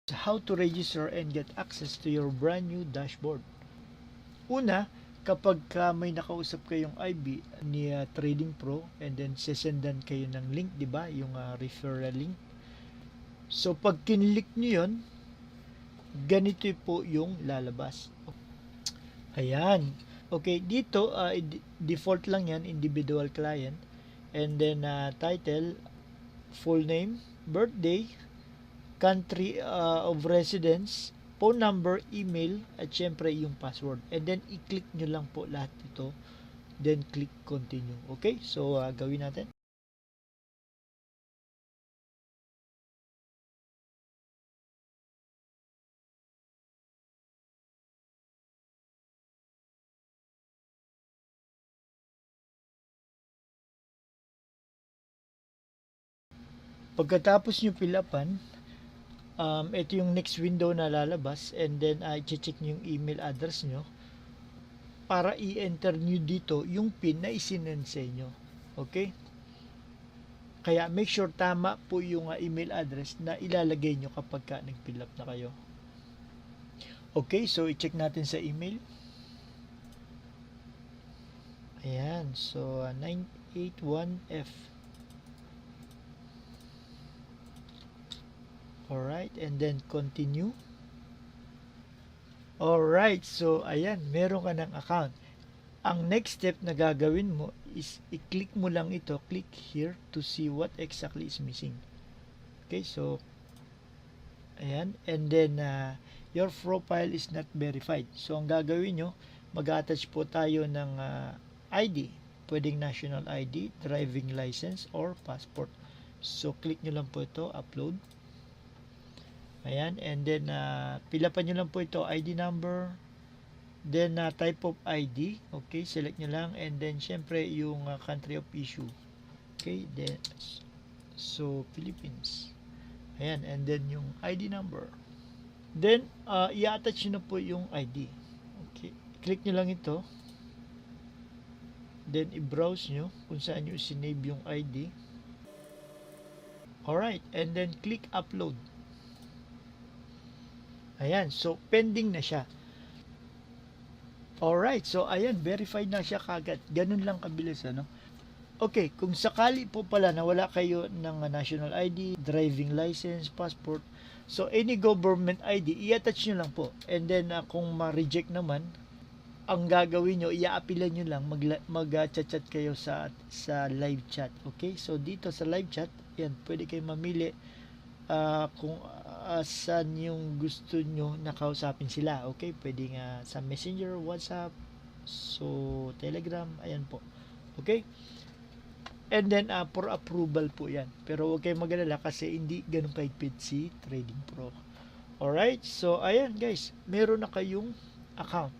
How to register and get access to your brand new dashboard. Una, kapag may nakausap kayong IB ni Trading Pro and then sesendan kayo ng link, di ba? Yung referral link. So, pag kinlik nyo yun, ganito po yung lalabas. Ayan. Okay, dito, default lang yan, individual client. And then, title, full name, birthday, country of residence, phone number, email, at syempre yung password. And then, i-click nyo lang po lahat ito. Then, click continue. Okay? So, gawin natin. Pagkatapos nyo fill upan, ito yung next window na lalabas. And then, i-check nyo yung email address nyo para i-enter nyo dito yung PIN na isinend sa inyo. Okay? Kaya make sure tama po yung email address na ilalagay nyo kapag nag-fill up na kayo. Okay, so i-check natin sa email. Ayan, so 981F. Alright, and then continue. Alright, so ayan, meron ka ng account. Ang next step na gagawin mo is i-click mo lang ito, click here to see what exactly is missing. Okay, so ayan, and then your profile is not verified. So ang gagawin nyo, mag-attach po tayo ng ID. Pwedeng national ID, driving license, or passport. So click nyo lang po ito, upload. Ayan, and then pilapan nyo lang po ito, ID number, then type of ID, okay, select nyo lang, and then syempre yung country of issue. Okay, then so Philippines. Ayan, and then yung ID number. Then i-attach nyo na po yung ID. Okay, click nyo lang ito. Then i-browse nyo kung saan nyo sinave yung ID. Alright, and then click upload. Ayan, so pending na siya. Alright, so ayan, verified na siya kagad. Ganun lang kabilis, ano? Okay, kung sakali po pala na wala kayo ng national ID, driving license, passport, so any government ID, i-attach nyo lang po. And then, kung ma-reject naman, ang gagawin nyo, i-appealan nyo lang, mag-chat-chat kayo sa live chat. Okay, so dito sa live chat, yan, pwede kayo mamili kung saan yung gusto nyo na kausapin sila. Okay, pwede nga sa Messenger, WhatsApp, so Telegram, ayan po. Okay, and then for approval po yan, pero huwag kayong mag-alala kasi hindi ganun kahigpit si Trading Pro. Alright, so ayan guys, meron na kayong account.